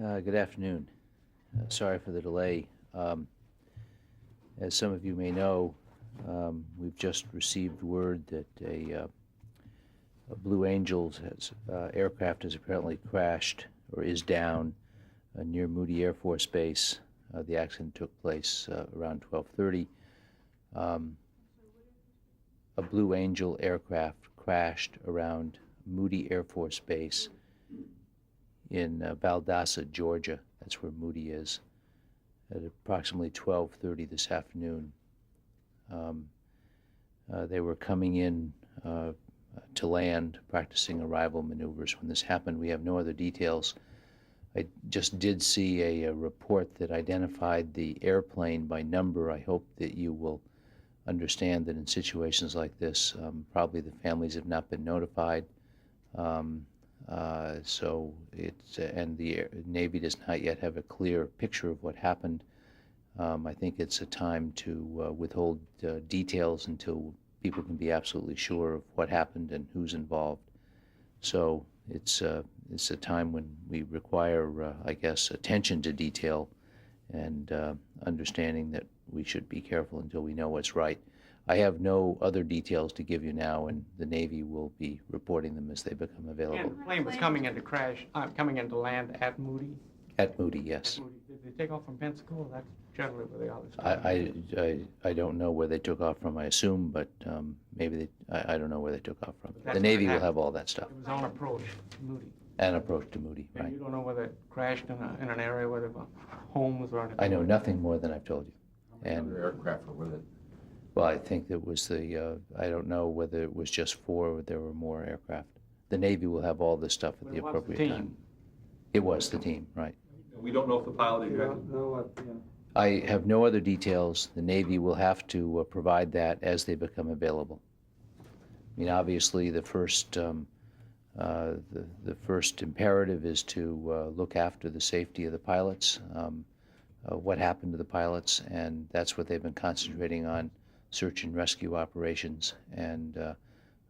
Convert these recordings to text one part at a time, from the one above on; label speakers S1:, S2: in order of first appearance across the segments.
S1: Good afternoon. Sorry for the delay. As some of you may know, we've just received word that a Blue Angels aircraft has apparently crashed or is down near Moody Air Force Base. The accident took place around 12:30. A Blue Angel aircraft crashed around Moody Air Force Base in Valdosta, Georgia. That's where Moody is, at approximately 12:30 this afternoon. They were coming in to land, practicing arrival maneuvers when this happened. We have no other details. I just did see a report that identified the airplane by number. I hope that you will understand that in situations like this, probably the families have not been notified. So it's and the Navy does not yet have a clear picture of what happened. I think it's a time to withhold details until people can be absolutely sure of what happened and who's involved. So it's a time when we require, I guess, attention to detail and understanding that we should be careful until we know what's right. I have no other details to give you now, and the Navy will be reporting them as they become available.
S2: And the plane was coming into land at Moody?
S1: At Moody, yes.
S2: At Moody. Did they take off from Pensacola? That's generally where they always
S1: I don't know where they took off from, I assume, but maybe I don't know where they took off from.
S2: That's
S1: the Navy will have all that stuff.
S2: It was on approach to Moody.
S1: An approach to Moody,
S2: And
S1: right.
S2: you don't know whether it crashed in an area where there were homes or anything?
S1: I know nothing more than I've told you.
S3: And other aircraft were with it?
S1: Well, I think that was I don't know whether it was just 4 or there were more aircraft. The Navy will have all this stuff at the appropriate time. It was the team, right.
S4: We don't know if the pilot ejected.
S1: I have no other details. The Navy will have to provide that as they become available. I mean, obviously, the first imperative is to look after the safety of the pilots, what happened to the pilots, and that's what they've been concentrating on. Search and rescue operations, and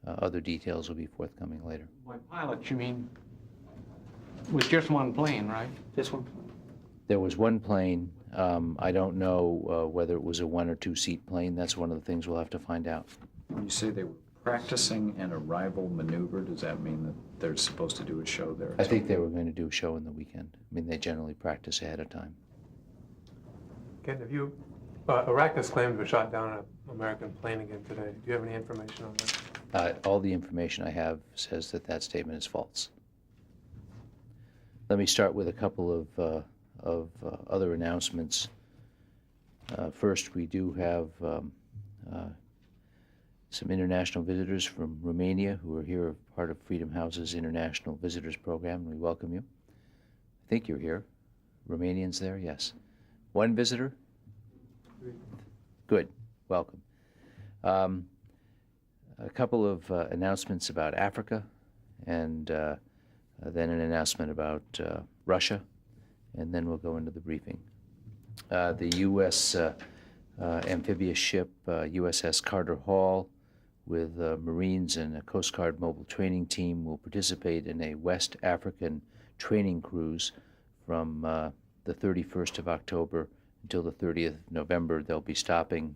S1: other details will be forthcoming later.
S2: By pilots, you mean, it was just one plane, right?
S3: Just one plane.
S1: There was one plane. I don't know whether it was a 1 or 2 seat plane. That's one of the things we'll have to find out.
S3: When you say they were practicing an arrival maneuver, does that mean that they're supposed to do a show there?
S1: I think they were going to do a show in the weekend. I mean, they generally practice ahead of time.
S5: Ken, have you, Iraq has claimed to have shot down an American plane again today. Do you have any information on that?
S1: All the information I have says that that statement is false. Let me start with a couple of other announcements. First, we do have some international visitors from Romania who are here, part of Freedom House's International Visitors Program. We welcome you. I think you're here. Romanians there? Yes. One visitor? Good. Welcome. A couple of announcements about Africa, and then an announcement about Russia, and then we'll go into the briefing. The U.S. Amphibious ship USS CARTER HALL with Marines and a Coast Guard mobile training team will participate in a West African training cruise from the 31st of October until the 30th of November. They'll be stopping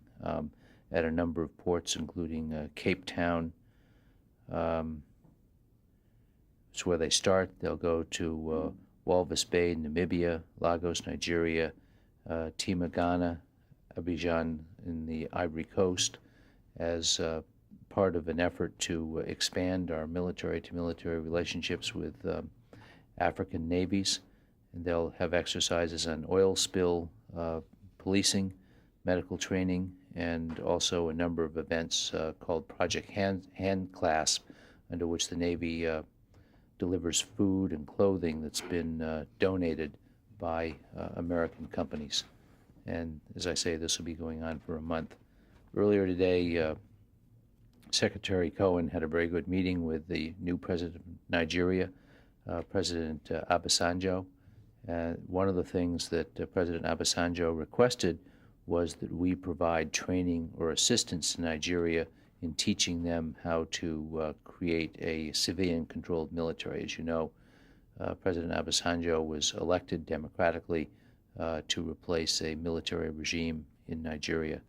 S1: at a number of ports, including Cape Town. It's where they start. They'll go to Walvis Bay, Namibia, Lagos, Nigeria, Timagana, Abidjan in the Ivory Coast, as part of an effort to expand our military-to-military relationships with African navies. And they'll have exercises on oil spill policing, medical training, and also a number of events called Project Hand Clasp, under which the Navy delivers food and clothing that's been donated by American companies. And as I say, this will be going on for a month. Earlier today, Secretary Cohen had a very good meeting with the new president of Nigeria, President Obasanjo. One of the things that President Obasanjo requested was that we provide training or assistance to Nigeria in teaching them how to create a civilian-controlled military. As you know, President Obasanjo was elected democratically to replace a military regime in Nigeria.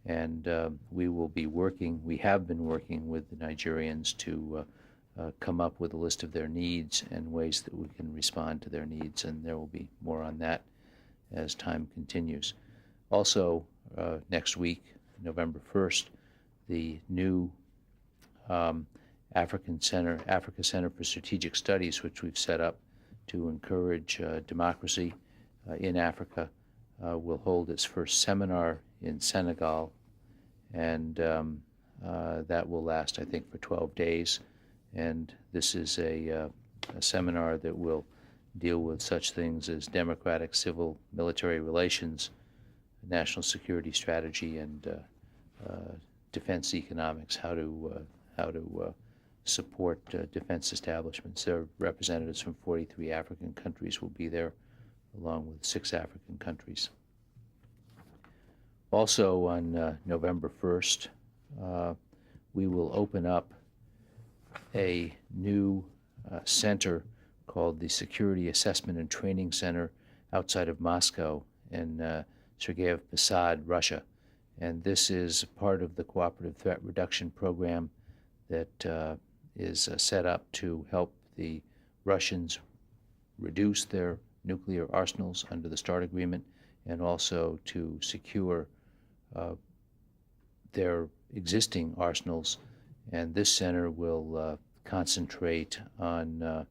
S1: And we have been working with the Nigerians to come up with a list of their needs and ways that we can respond to their needs, and there will be more on that as time continues. Also, next week, November 1st, the new Africa Center for Strategic Studies, which we've set up to encourage democracy in Africa, will hold its first seminar in Senegal, and that will last, I think, for 12 days. And this is a seminar that will deal with such things as democratic civil military relations, national security strategy, and defense economics, how to support defense establishments. There are representatives from 43 African countries will be there, along with 6 African countries. Also on November 1st, we will open up a new center called the Security Assessment and Training Center outside of Moscow in Sergeyev Posad, Russia. And this is part of the Cooperative Threat Reduction Program that is set up to help the Russians reduce their nuclear arsenals under the START agreement, and also to secure their existing arsenals. And this center will concentrate on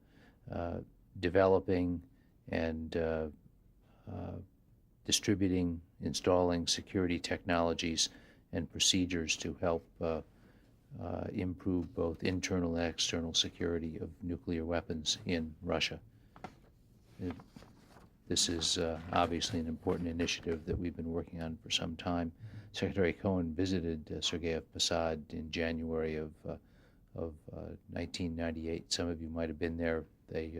S1: developing and distributing, installing security technologies and procedures to help improve both internal and external security of nuclear weapons in Russia. This is obviously an important initiative that we've been working on for some time. Secretary Cohen visited Sergeyev Posad in January of 1998. Some of you might have been there. They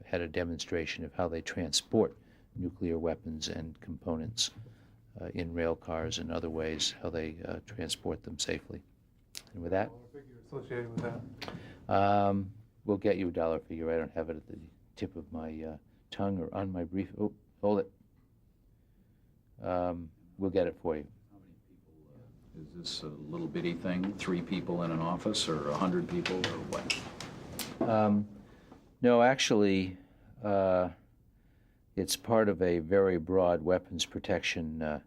S1: had a demonstration of how they transport nuclear weapons and components in rail cars and other ways, how they transport them safely. And with that,
S5: Associated with that.
S1: we'll get you a dollar figure. I don't have it at the tip of my tongue or on my brief. Oh, hold it. We'll get it for you.
S3: How many people, is this a little bitty thing, 3 people in an office, or 100 people, or what?
S1: No, actually, it's part of a very broad weapons protection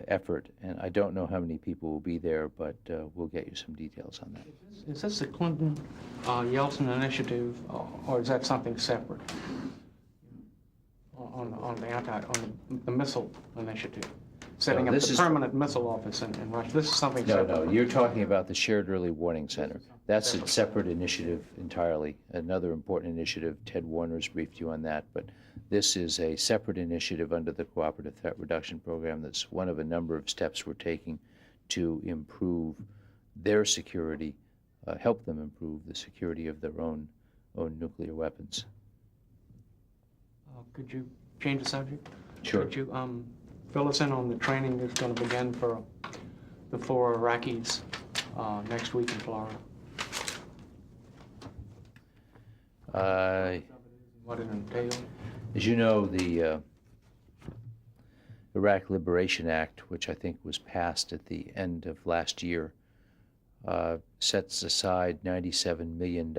S1: effort, and I don't know how many people will be there, but we'll get you some details on that.
S2: Is this the Clinton Yeltsin initiative, or is that something separate? On the missile initiative, setting
S1: No,
S2: up
S1: this
S2: the
S1: is-
S2: permanent missile office in Russia. This is something
S1: No,
S2: separate.
S1: no, you're talking about the Shared Early Warning Center. That's a separate initiative entirely, another important initiative. Ted Warner's briefed you on that, but this is a separate initiative under the Cooperative Threat Reduction Program that's one of a number of steps we're taking to improve their security, help them improve the security of their own nuclear weapons.
S2: Could you change the subject?
S1: Sure.
S2: Could you fill us in on the training that's going to begin for the 4 Iraqis next week in Florida? What it entails?
S1: As you know, the Iraq Liberation Act, which I think was passed at the end of last year, sets aside $97 million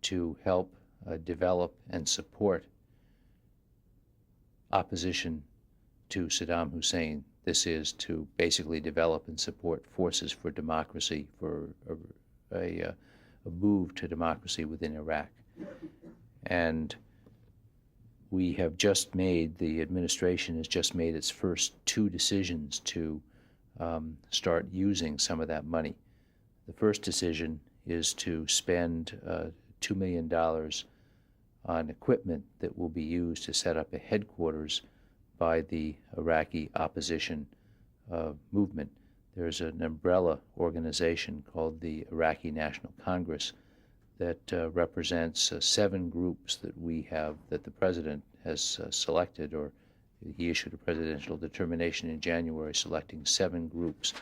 S1: to help develop and support opposition to Saddam Hussein. This is to basically develop and support forces for democracy, for a move to democracy within Iraq. And we have just made, the administration has just made its first 2 decisions to start using some of that money. The first decision is to spend $2 million on equipment that will be used to set up a headquarters by the Iraqi opposition movement. There's an umbrella organization called the Iraqi National Congress that represents 7 groups that we have, that the president has selected, or he issued a presidential determination in January selecting 7 groups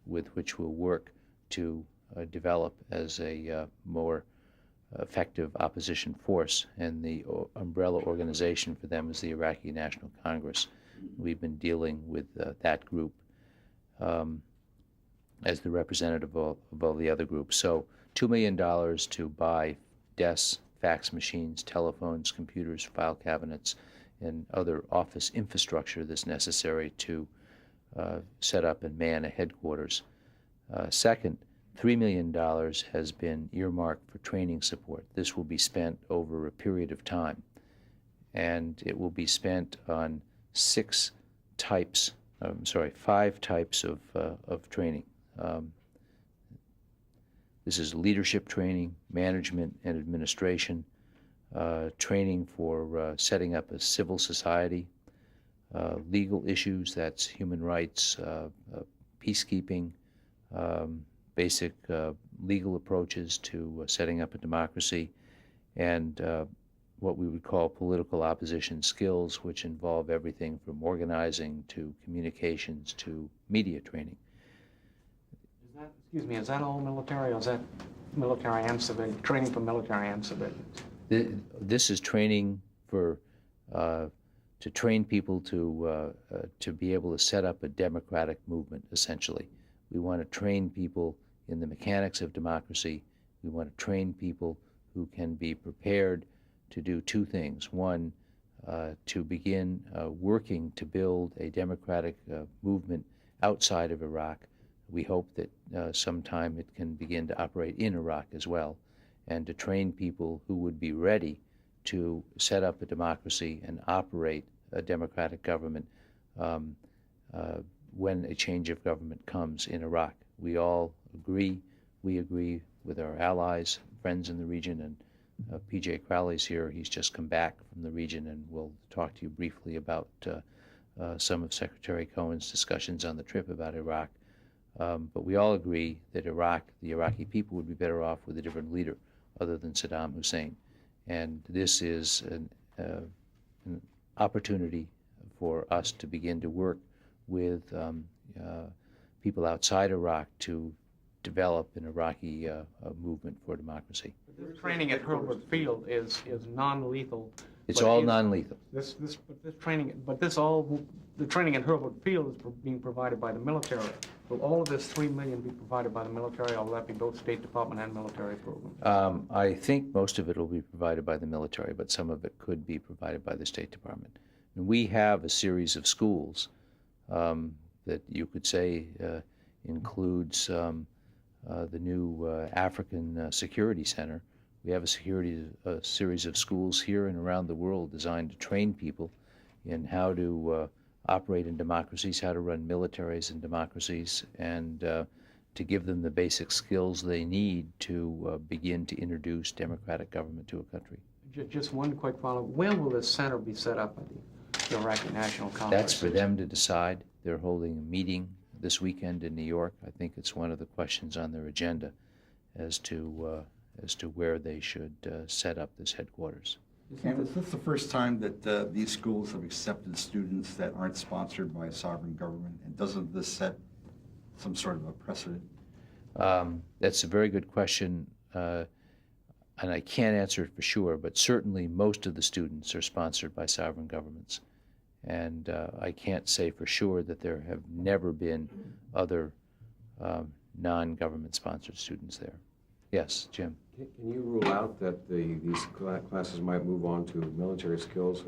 S1: with which we'll work to develop as a more effective opposition force, and the umbrella organization for them is the Iraqi National Congress. We've been dealing with that group as the representative of all the other groups. So $2 million to buy desks, fax machines, telephones, computers, file cabinets, and other office infrastructure that's necessary to set up and man a headquarters. Second, $3 million has been earmarked for training support. This will be spent over a period of time, and it will be spent on five types of training. This is leadership training, management and administration, training for setting up a civil society, legal issues, that's human rights, peacekeeping, basic legal approaches to setting up a democracy, and what we would call political opposition skills, which involve everything from organizing to communications to media training.
S2: Is that all military, or is that military and civilian, training for military and civilians?
S1: This is training for to train people to be able to set up a democratic movement, essentially. We want to train people in the mechanics of democracy. We want to train people who can be prepared to do two things. One, to begin working to build a democratic movement outside of Iraq. We hope that sometime it can begin to operate in Iraq as well, and to train people who would be ready to set up a democracy and operate a democratic government when a change of government comes in Iraq. We agree with our allies, friends in the region, and P.J. Crowley's here. He's just come back from the region, and we'll talk to you briefly about some of Secretary Cohen's discussions on the trip about Iraq. But we all agree that the Iraqi people would be better off with a different leader other than Saddam Hussein. And this is an opportunity for us to begin to work with people outside Iraq to develop an Iraqi movement for democracy.
S2: This training at Hurlburt Field is non-lethal.
S1: It's all non-lethal.
S2: The training at Hurlburt Field is being provided by the military. Will all of this $3 million be provided by the military, or will that be both State Department and military programs?
S1: I think most of it will be provided by the military, but some of it could be provided by the State Department. And we have a series of schools that you could say includes the new African Security Center. We have a series of schools here and around the world designed to train people in how to operate in democracies, how to run militaries in democracies, and to give them the basic skills they need to begin to introduce democratic government to a country.
S2: Just one quick follow-up. Where will this center be set up at the Iraqi National Congress?
S1: That's for them to decide. They're holding a meeting this weekend in New York. I think it's one of the questions on their agenda as to where they should set up this headquarters.
S6: Ken, is this the first time that these schools have accepted students that aren't sponsored by a sovereign government? And doesn't this set some sort of a precedent?
S1: That's a very good question, and I can't answer it for sure, but certainly most of the students are sponsored by sovereign governments. And I can't say for sure that there have never been other non-government sponsored students there. Yes, Jim?
S7: Can you rule out that these classes might move on to military skills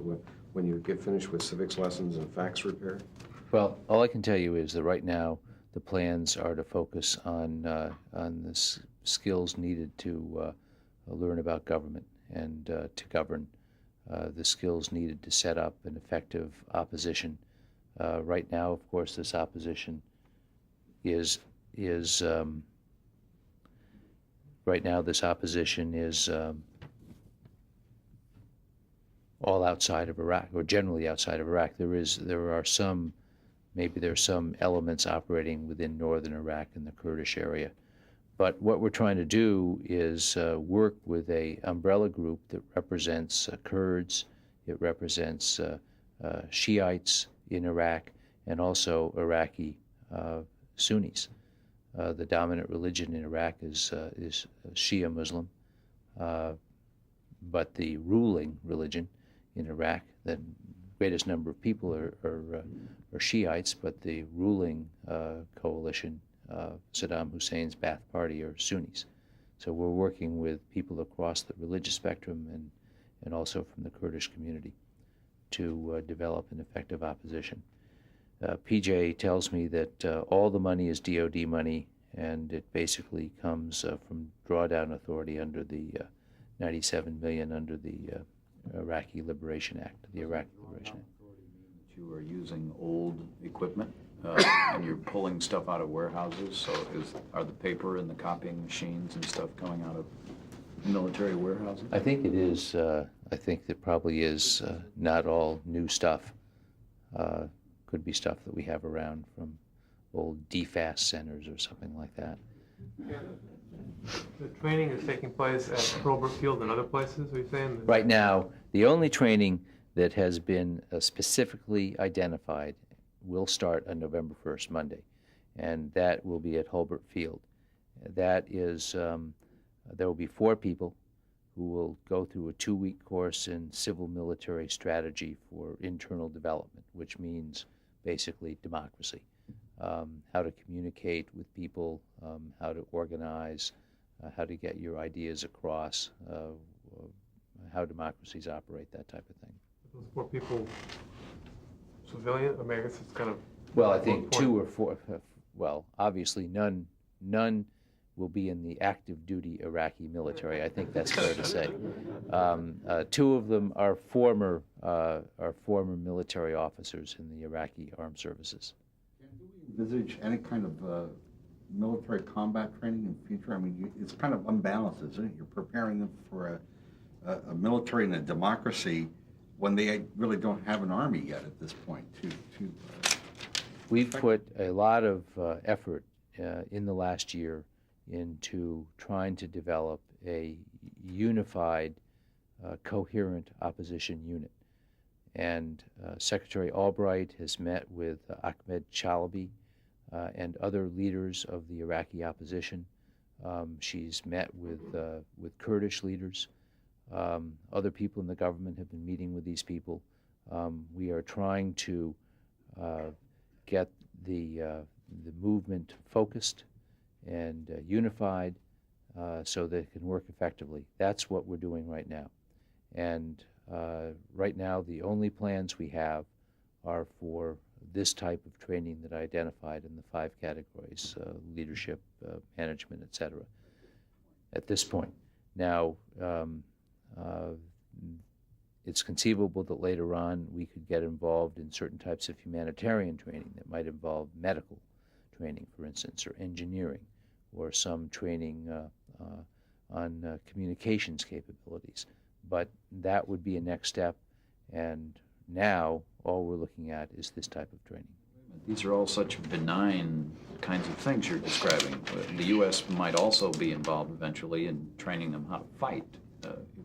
S7: when you get finished with civics lessons and fax repair?
S1: Well, all I can tell you is that right now the plans are to focus on the skills needed to learn about government and to govern, the skills needed to set up an effective opposition. Right now, of course, this opposition is all outside of Iraq, or generally outside of Iraq. There are some elements operating within northern Iraq in the Kurdish area. But what we're trying to do is work with an umbrella group that represents Kurds, it represents Shiites in Iraq, and also Iraqi Sunnis. The dominant religion in Iraq is Shia Muslim. But the ruling religion in Iraq, the greatest number of people are Shiites, but the ruling coalition, Saddam Hussein's Ba'ath Party, are Sunnis. So we're working with people across the religious spectrum and also from the Kurdish community to develop an effective opposition. PJ tells me that all the money is DoD money, and it basically comes from drawdown authority under the $97 million under the Iraqi Liberation Act, the Iraq Liberation Act.
S3: That you are using old equipment and you're pulling stuff out of warehouses, so are the paper and the copying machines and stuff coming out of military warehouses?
S1: I think it is, I think it probably is not all new stuff. Could be stuff that we have around from old DFAS centers or something like that.
S5: The training is taking place at Hurlburt Field and other places, are you saying?
S1: Right now, the only training that has been specifically identified will start on November 1st, Monday, and that will be at Hurlburt Field. That is, there will be 4 people who will go through a 2-week course in civil military strategy for internal development, which means basically democracy. How to communicate with people, how to organize, how to get your ideas across, how democracies operate, that type of thing.
S5: Those 4 people, civilian, I mean, I guess it's kind of...
S1: Well, I think 2 or 4, well, obviously none will be in the active duty Iraqi military. I think that's fair to say. 2 of them are former military officers in the Iraqi armed services.
S6: Do we envisage any kind of military combat training in the future? I mean, it's kind of unbalanced, isn't it? You're preparing them for a military and a democracy when they really don't have an army yet at this point.
S1: We've put a lot of effort in the last year into trying to develop a unified, coherent opposition unit. And Secretary Albright has met with Ahmed Chalabi and other leaders of the Iraqi opposition. She's met with Kurdish leaders. Other people in the government have been meeting with these people. We are trying to get the movement focused and unified so that it can work effectively. That's what we're doing right now. And right now, the only plans we have are for this type of training that I identified in the 5 categories, leadership, management, et cetera, at this point. Now, it's conceivable that later on we could get involved in certain types of humanitarian training that might involve medical training, for instance, or engineering, or some training on communications capabilities. But that would be a next step, and now all we're looking at is this type of training.
S3: These are all such benign kinds of things you're describing. The U.S. might also be involved eventually in training them how to fight.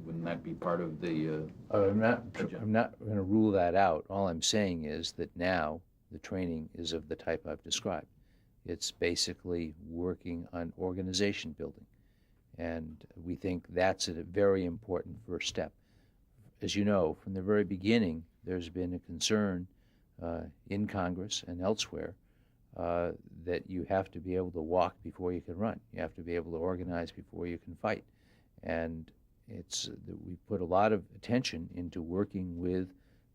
S3: Wouldn't that be part of the...
S1: I'm not going to rule that out. All I'm saying is that now the training is of the type I've described. It's basically working on organization building. And we think that's a very important first step. As you know, from the very beginning, there's been a concern in Congress and elsewhere that you have to be able to walk before you can run. You have to be able to organize before you can fight. And we put a lot of attention into working with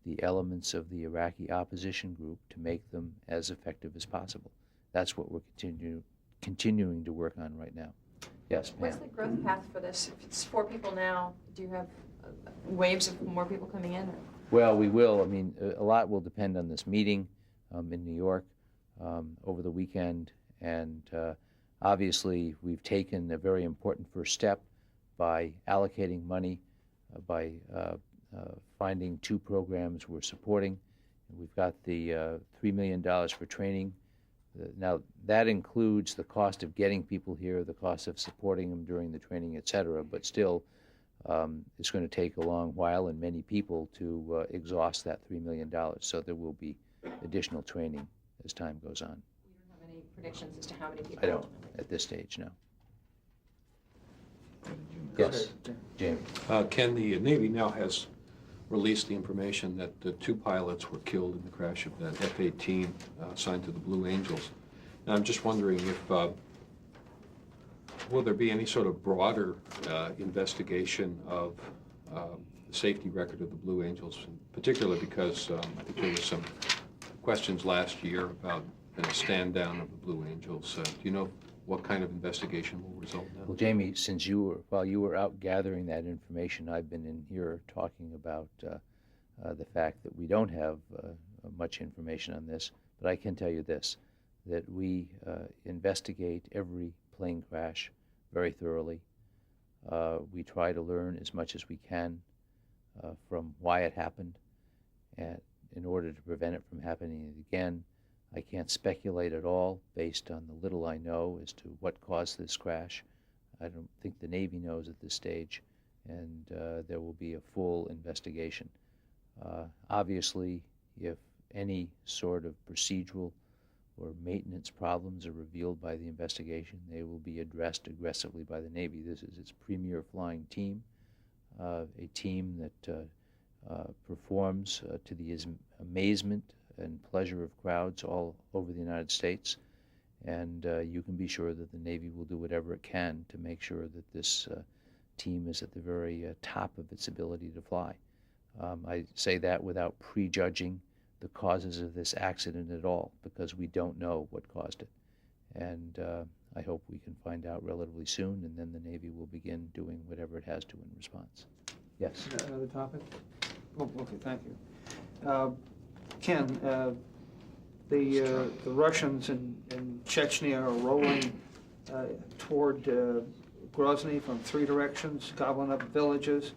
S1: the elements of the Iraqi opposition group to make them as effective as possible. That's what we're continuing to work on right now. Yes, Pam.
S8: What's the growth path for this? If it's 4 people now, do you have waves of more people coming in? Or?
S1: Well, we will. I mean, a lot will depend on this meeting in New York over the weekend. And obviously, we've taken a very important first step by allocating money, by finding 2 programs we're supporting. We've got the $3 million for training. Now, that includes the cost of getting people here, the cost of supporting them during the training, et cetera, but still, it's going to take a long while and many people to exhaust that $3 million. So there will be additional training as time goes on.
S8: You don't have any predictions as to how many people?
S1: I don't at this stage, no. Yes, Jamie.
S7: Ken, the Navy now has released the information that the 2 pilots were killed in the crash of that F-18 assigned to the Blue Angels. And I'm just wondering if, will there be any sort of broader investigation of the safety record of the Blue Angels, particularly because I think there was some questions last year about a stand down of the Blue Angels. Do you know what kind of investigation will result in that?
S1: Well, Jamie, while you were out gathering that information, I've been in here talking about the fact that we don't have much information on this, but I can tell you this, that we investigate every plane crash very thoroughly. We try to learn as much as we can from why it happened, and in order to prevent it from happening again. I can't speculate at all based on the little I know as to what caused this crash. I don't think the Navy knows at this stage, and there will be a full investigation. Obviously, if any sort of procedural or maintenance problems are revealed by the investigation, they will be addressed aggressively by the Navy. This is its premier flying team, a team that performs to the amazement and pleasure of crowds all over the United States, and you can be sure that the Navy will do whatever it can to make sure that this team is at the very top of its ability to fly. I say that without prejudging the causes of this accident at all, because we don't know what caused it. And I hope we can find out relatively soon, and then the Navy will begin doing whatever it has to in response. Yes?
S9: Another topic? Oh, okay, thank you. Ken, the Russians in Chechnya are rolling toward Grozny from 3 directions, gobbling up villages,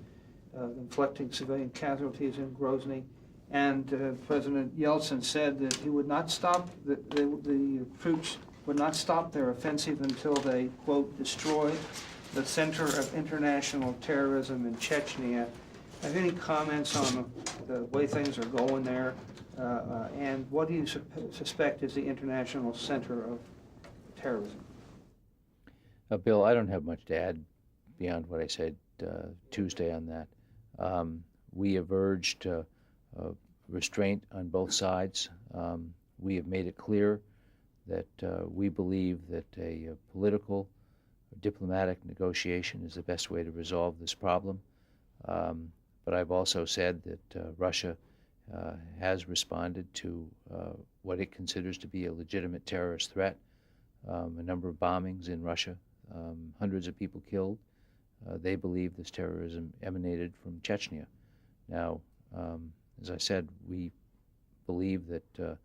S9: inflicting civilian casualties in Grozny. And President Yeltsin said that he would not stop, the troops would not stop their offensive until they, quote, destroy the center of international terrorism in Chechnya. Have any comments on the way things are going there? And what do you suspect is the international center of terrorism?
S1: Bill, I don't have much to add beyond what I said Tuesday on that. We have urged restraint on both sides. We have made it clear that we believe that a political or diplomatic negotiation is the best way to resolve this problem. But I've also said that Russia has responded to what it considers to be a legitimate terrorist threat. A number of bombings in Russia, hundreds of people killed. They believe this terrorism emanated from Chechnya. Now, as I said, we believe that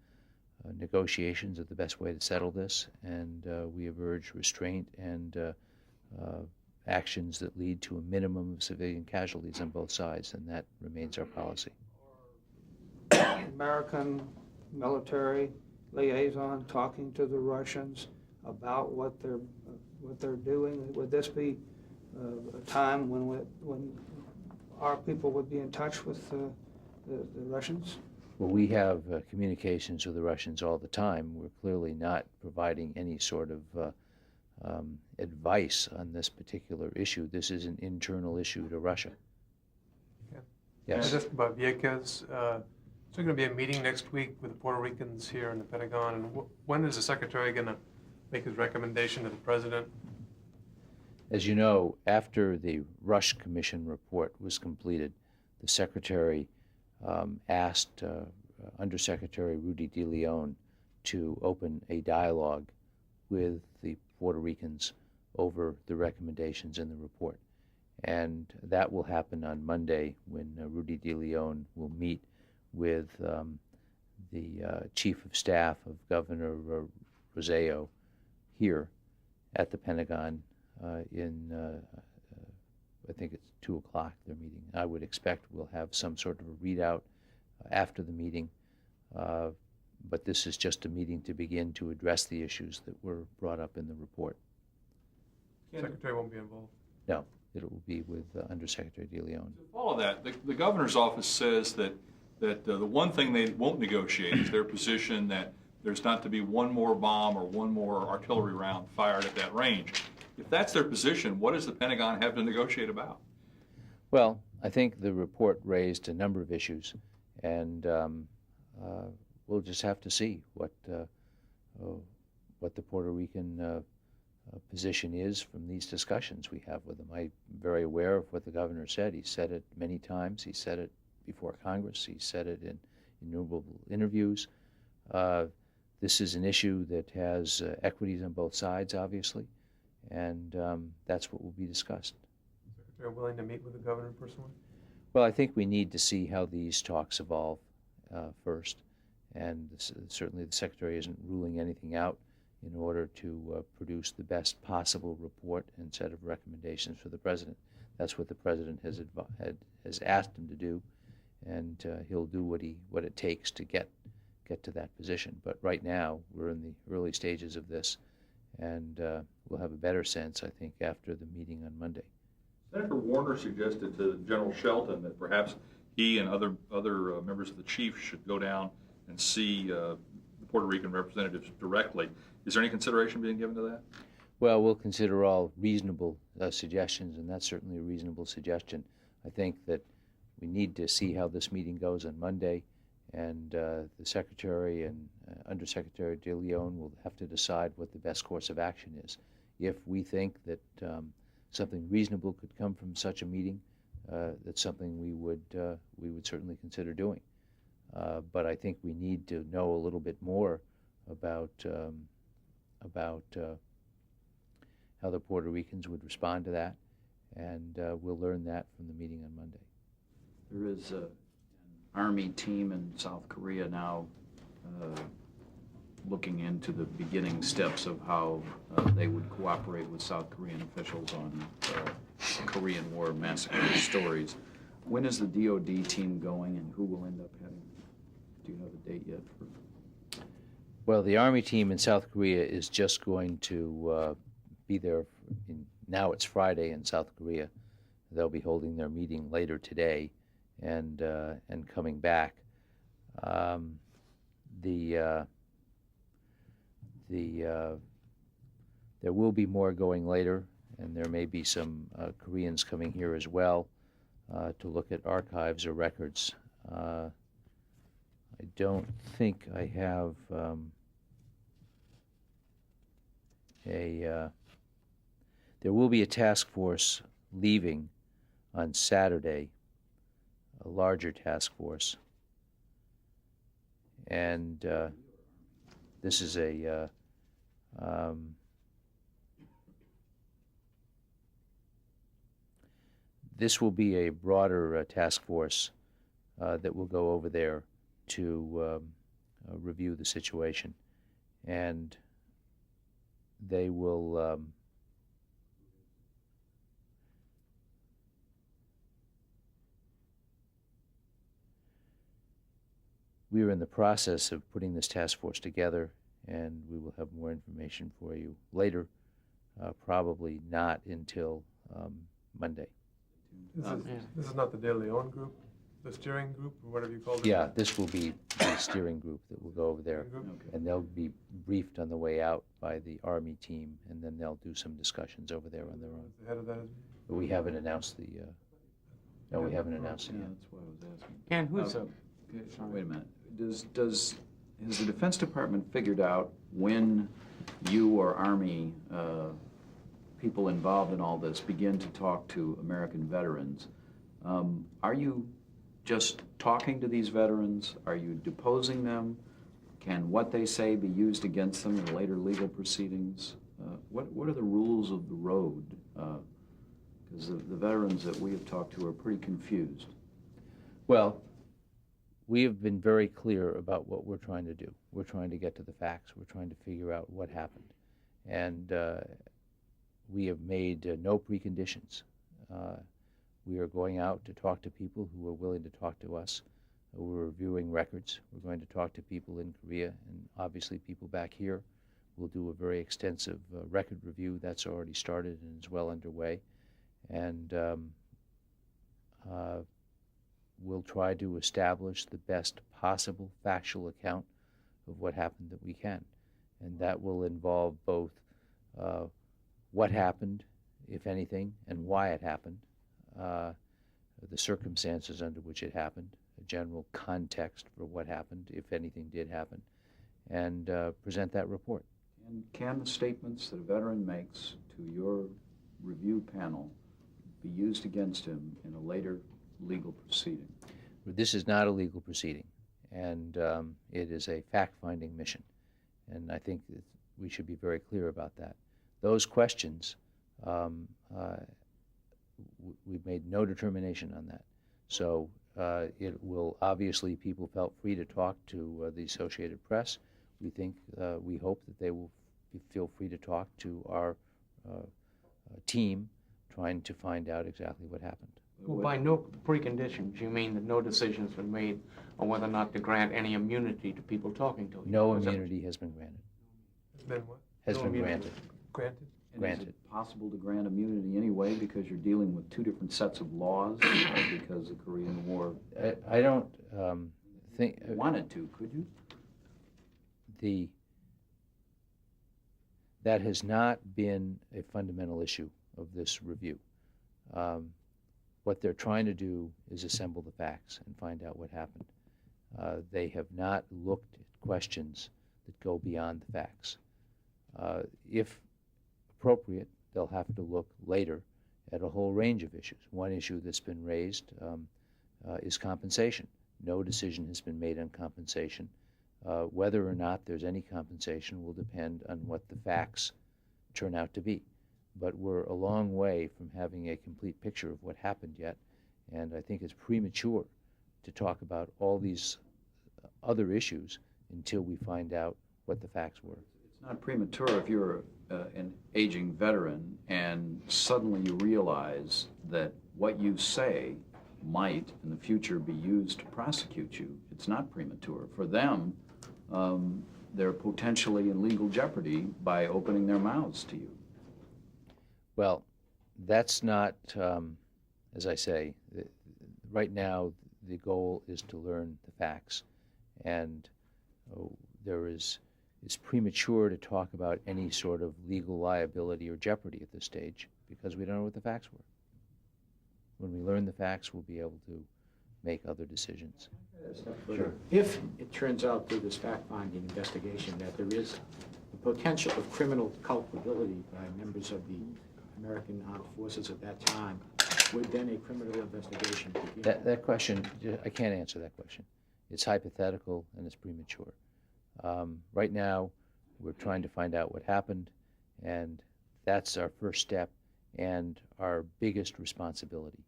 S1: negotiations are the best way to settle this, and we have urged restraint and actions that lead to a minimum of civilian casualties on both sides, and that remains our policy.
S9: American military liaison talking to the Russians about what they're doing? Would this be a time when our people would be in touch with the Russians?
S1: Well, we have communications with the Russians all the time. We're clearly not providing any sort of advice on this particular issue. This is an internal issue to Russia.
S5: Yeah.
S1: Yes.
S5: Just about Vieques, is there going to be a meeting next week with the Puerto Ricans here in the Pentagon? And when is the Secretary going to make his recommendation to the President?
S1: As you know, after the Rush Commission report was completed, the Secretary asked Undersecretary Rudy DeLeon to open a dialogue with the Puerto Ricans over the recommendations in the report. And that will happen on Monday when Rudy DeLeon will meet with the Chief of Staff of Governor Roseo here at the Pentagon I think it's 2 o'clock, their meeting. I would expect we'll have some sort of a readout after the meeting, but this is just a meeting to begin to address the issues that were brought up in the report.
S5: The Secretary won't be involved?
S1: No, it will be with Undersecretary DeLeon.
S4: To follow that, the governor's office says that the one thing they won't negotiate is their position that there's not to be one more bomb or one more artillery round fired at that range. if that's their position, what does the Pentagon have to negotiate about?
S1: Well, I think the report raised a number of issues, and we'll just have to see what the Puerto Rican position is from these discussions we have with them. I'm very aware of what the governor said. He said it many times. He said it before Congress. He said it in innumerable interviews. This is an issue that has equities on both sides, obviously, and that's what will be discussed.
S5: Secretary willing to meet with the governor personally?
S1: Well, I think we need to see how these talks evolve first, and certainly the Secretary isn't ruling anything out in order to produce the best possible report and set of recommendations for the President. That's what the President has asked him to do, and he'll do what it takes to get to that position. But right now, we're in the early stages of this, and we'll have a better sense, I think, after the meeting on Monday.
S4: Senator Warner suggested to General Shelton that perhaps he and other members of the chief should go down and see the Puerto Rican representatives directly. Is there any consideration being given to that?
S1: Well, we'll consider all reasonable suggestions, and that's certainly a reasonable suggestion. I think that we need to see how this meeting goes on Monday, and the Secretary and Undersecretary de Leon will have to decide what the best course of action is. If we think that something reasonable could come from such a meeting, that's something we would certainly consider doing. But I think we need to know a little bit more about how the Puerto Ricans would respond to that, and we'll learn that from the meeting on Monday.
S3: There is an Army team in South Korea now looking into the beginning steps of how they would cooperate with South Korean officials on Korean War massacre stories. When is the DoD team going, and who will end up heading? Do you have a date yet?
S1: Well, the Army team in South Korea is just going to be there. Now it's Friday in South Korea. They'll be holding their meeting later today and coming back. There will be more going later, and there may be some Koreans coming here as well to look at archives or records. I don't think I have there will be a task force leaving on Saturday, a larger task force, and this is this will be a broader task force that will go over there to review the situation, and they will we are in the process of putting this task force together, and we will have more information for you later, probably not until Monday.
S5: This is not the De Leon group, the steering group, or whatever you call it?
S1: Yeah, this will be the steering group that will go over there,
S5: Steering group?
S3: Okay.
S1: and they'll be briefed on the way out by the Army team, and then they'll do some discussions over there on their own.
S5: The head of that is?
S1: But we haven't announced the, no, we haven't announced it
S3: Yeah,
S1: yet.
S3: that's what I was asking.
S2: Ken, who's
S3: Okay, wait a minute. Has the Defense Department figured out when you or Army people involved in all this begin to talk to American veterans? Are you just talking to these veterans? Are you deposing them? Can what they say be used against them in later legal proceedings? What are the rules of the road? Because the veterans that we have talked to are pretty confused.
S1: Well, we have been very clear about what we're trying to do. We're trying to get to the facts. We're trying to figure out what happened. And we have made no preconditions. We are going out to talk to people who are willing to talk to us. We're reviewing records. We're going to talk to people in Korea and obviously people back here. We'll do a very extensive record review. That's already started and is well underway. And we'll try to establish the best possible factual account of what happened that we can. And that will involve both what happened, if anything, and why it happened, the circumstances under which it happened, a general context for what happened, if anything did happen, and present that report.
S3: And can the statements that a veteran makes to your review panel be used against him in a later legal proceeding?
S1: This is not a legal proceeding, and it is a fact-finding mission, and I think that we should be very clear about that. Those questions, we've made no determination on that. So it will, obviously, people felt free to talk to the Associated Press. We hope that they will feel free to talk to our team trying to find out exactly what happened.
S2: Well, by no preconditions, you mean that no decision has been made on whether or not to grant any immunity to people talking to you?
S1: No immunity has been granted.
S5: Then what?
S1: Has
S2: No
S1: been
S2: immunity.
S1: granted.
S5: Granted?
S3: And
S1: Granted.
S3: is it possible to grant immunity anyway because you're dealing with two different sets of laws because the Korean War
S1: I don't think
S3: wanted to, could you?
S1: that has not been a fundamental issue of this review. What they're trying to do is assemble the facts and find out what happened. They have not looked at questions that go beyond the facts. If appropriate, they'll have to look later at a whole range of issues. One issue that's been raised is compensation. No decision has been made on compensation. Whether or not there's any compensation will depend on what the facts turn out to be. But we're a long way from having a complete picture of what happened yet, and I think it's premature to talk about all these other issues until we find out what the facts were.
S3: It's not premature if you're an aging veteran and suddenly you realize that what you say might in the future be used to prosecute you. It's not premature. For them, they're potentially in legal jeopardy by opening their mouths to you.
S1: Well, that's not, as I say, right now the goal is to learn the facts, and it's premature to talk about any sort of legal liability or jeopardy at this stage because we don't know what the facts were. When we learn the facts, we'll be able to make other decisions.
S10: Sure. If it turns out through this fact-finding investigation that there is the potential of criminal culpability by members of the American Armed Forces at that time, would then a criminal investigation begin?
S1: That question, I can't answer that question. It's hypothetical and it's premature. Right now, we're trying to find out what happened, and that's our first step and our biggest responsibility.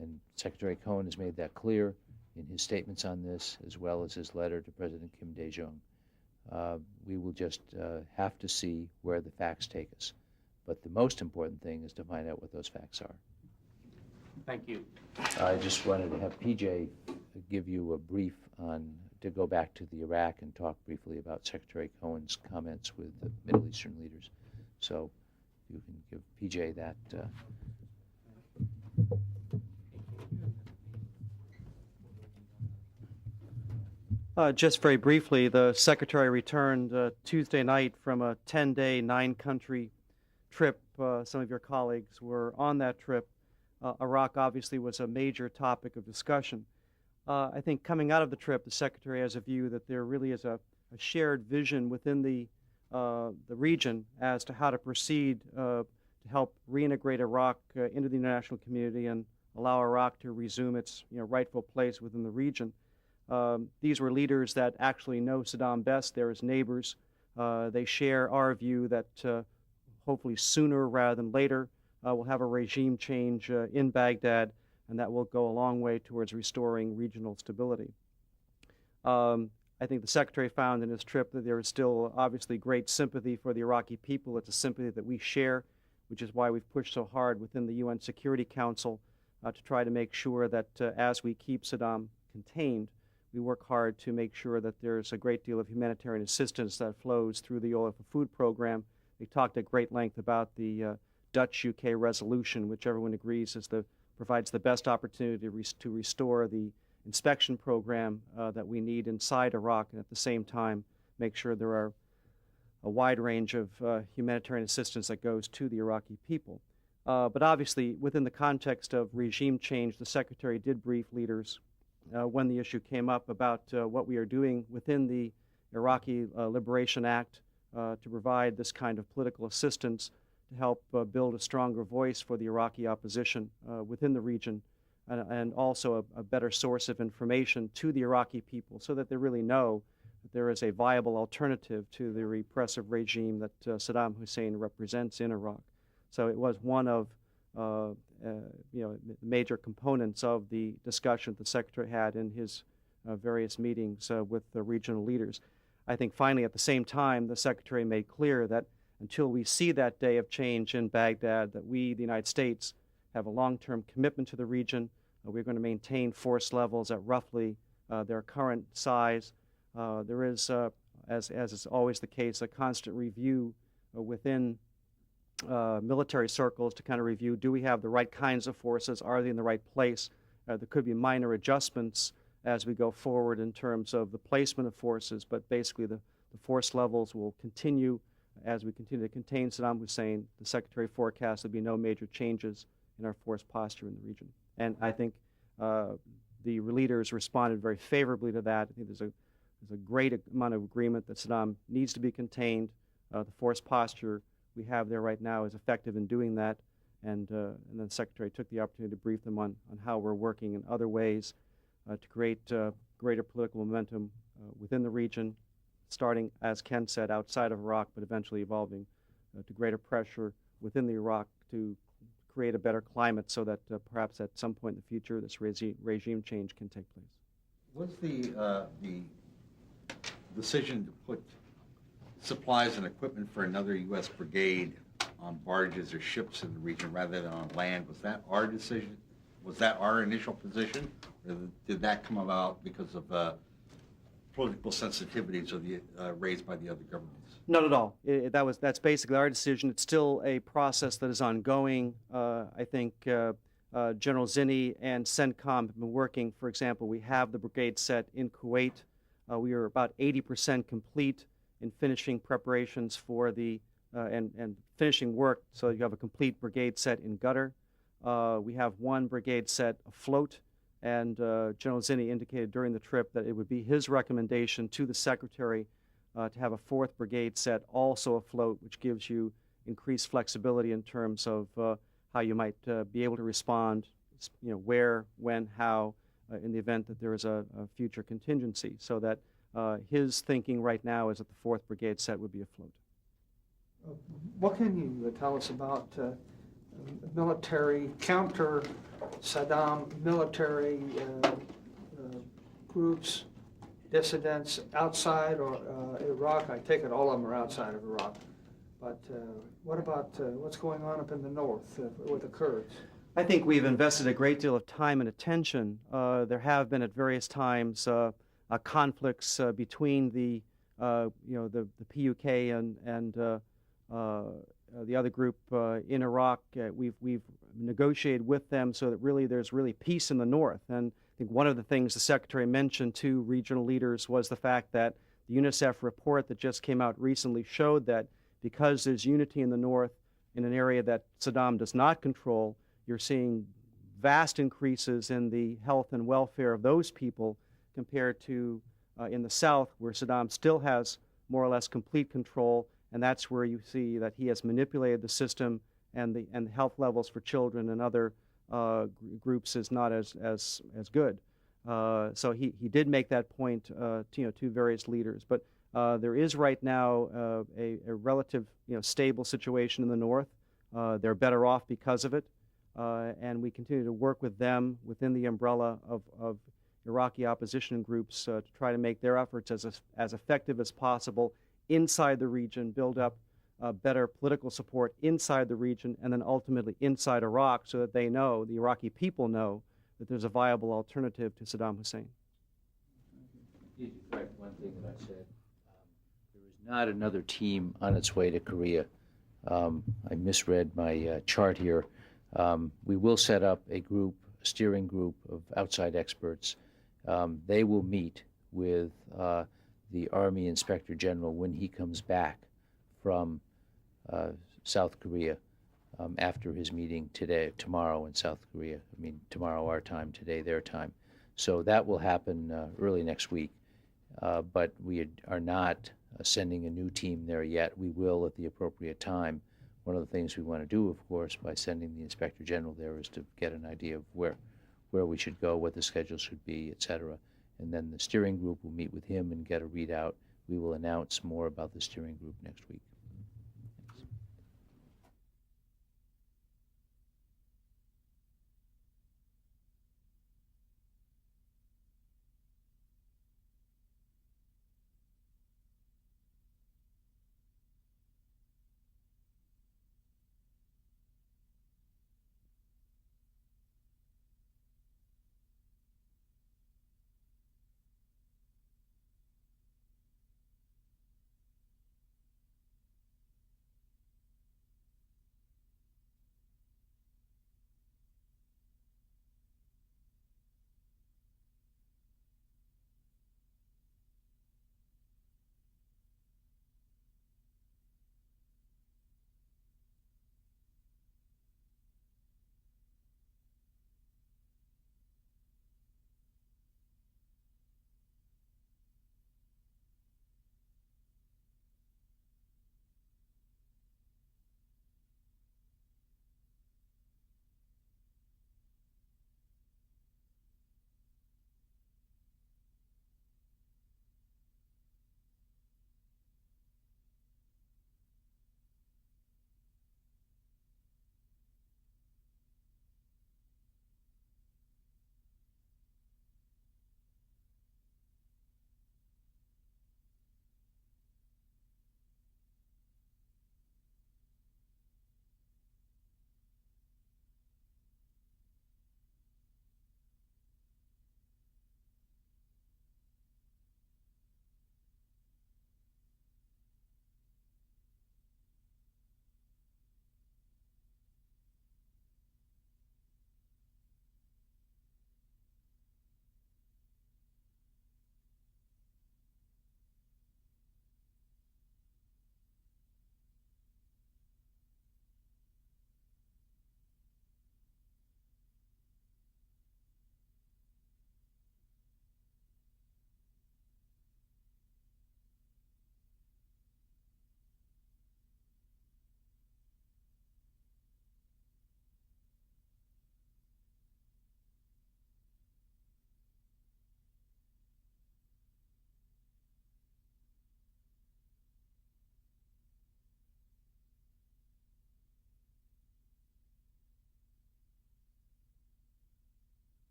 S1: And Secretary Cohen has made that clear in his statements on this, as well as his letter to President Kim Dae-jung. We will just have to see where the facts take us. But the most important thing is to find out what those facts are.
S2: Thank you.
S1: I just wanted to have PJ give you a brief to go back to the Iraq and talk briefly about Secretary Cohen's comments with the Middle Eastern leaders. So you can give PJ that.
S11: Just very briefly, the Secretary returned Tuesday night from a 10-day, 9-country trip. Some of your colleagues were on that trip. Iraq obviously was a major topic of discussion. I think coming out of the trip, the Secretary has a view that there really is a shared vision within the region as to how to proceed to help reintegrate Iraq into the international community and allow Iraq to resume its rightful place within the region. These were leaders that actually know Saddam best. They're his neighbors. They share our view that hopefully sooner rather than later we'll have a regime change in Baghdad, and that will go a long way towards restoring regional stability. I think the Secretary found in his trip that there is still obviously great sympathy for the Iraqi people. It's a sympathy that we share, which is why we've pushed so hard within the UN Security Council to try to make sure that as we keep Saddam contained, we work hard to make sure that there's a great deal of humanitarian assistance that flows through the Oil for Food program. We talked at great length about the Dutch-UK resolution, which everyone agrees provides the best opportunity to restore the inspection program that we need inside Iraq, and at the same time make sure there are a wide range of humanitarian assistance that goes to the Iraqi people. But obviously, within the context of regime change, the Secretary did brief leaders when the issue came up about what we are doing within the Iraqi Liberation Act to provide this kind of political assistance to help build a stronger voice for the Iraqi opposition within the region, and also a better source of information to the Iraqi people so that they really know that there is a viable alternative to the repressive regime that Saddam Hussein represents in Iraq. So it was one of major components of the discussion the Secretary had in his various meetings with the regional leaders. I think finally at the same time the Secretary made clear that until we see that day of change in Baghdad, that we, the United States, have a long-term commitment to the region. We're going to maintain force levels at roughly their current size. There is, as is always the case, a constant review within military circles to kind of review, do we have the right kinds of forces? Are they in the right place? There could be minor adjustments as we go forward in terms of the placement of forces, but basically the force levels will continue as we continue to contain Saddam Hussein. The Secretary forecasts there'll be no major changes in our force posture in the region. And I think the leaders responded very favorably to that. I think there's a great amount of agreement that Saddam needs to be contained. The force posture we have there right now is effective in doing that. And then the Secretary took the opportunity to brief them on how we're working in other ways to create greater political momentum within the region, starting, as Ken said, outside of Iraq, but eventually evolving to greater pressure within the Iraq to create a better climate so that perhaps at some point in the future this regime change can take place.
S6: Was the decision to put supplies and equipment for another U.S. brigade on barges or ships in the region rather than on land, was that our decision? Was that our initial position, or did that come about because of political sensitivities of the, raised by the other governments?
S11: Not at all. That's basically our decision. It's still a process that is ongoing. I think General Zinni and CENTCOM have been working. For example, we have the brigade set in Kuwait. We are about 80% complete in finishing preparations for the and finishing work, so you have a complete brigade set in Qatar. We have one brigade set afloat, and General Zinni indicated during the trip that it would be his recommendation to the Secretary to have a fourth brigade set also afloat, which gives you increased flexibility in terms of how you might be able to respond, where, when, how, in the event that there is a future contingency. So that his thinking right now is that the fourth brigade set would be afloat.
S9: What can you tell us about military, counter Saddam military groups, dissidents outside or Iraq? I take it all of them are outside of Iraq. But what about what's going on up in the north with the Kurds?
S11: I think we've invested a great deal of time and attention. There have been at various times conflicts between the PUK and the other group in Iraq. We've negotiated with them so that there's really peace in the north. And I think one of the things the Secretary mentioned to regional leaders was the fact that the UNICEF report that just came out recently showed that because there's unity in the north in an area that Saddam does not control, you're seeing vast increases in the health and welfare of those people compared to in the south, where Saddam still has more or less complete control. And that's where you see that he has manipulated the system, and the health levels for children and other groups is not as good. So he did make that point to various leaders. But there is right now a relative stable situation in the north. They're better off because of it, and we continue to work with them within the umbrella of Iraqi opposition groups to try to make their efforts as effective as possible inside the region, build up better political support inside the region, and then ultimately inside Iraq, so that they know, the Iraqi people know, that there's a viable alternative to Saddam Hussein.
S1: You did correct one thing that I said. There is not another team on its way to Korea. I misread my chart here. We will set up a steering group of outside experts. They will meet with the Army Inspector General when he comes back from South Korea after his meeting tomorrow in South Korea. I mean, tomorrow our time, today their time. So that will happen early next week. But we are not sending a new team there yet. We will at the appropriate time. One of the things we want to do, of course, by sending the Inspector General there is to get an idea of where we should go, what the schedule should be, et cetera. And then the steering group will meet with him and get a readout. We will announce more about the steering group next week.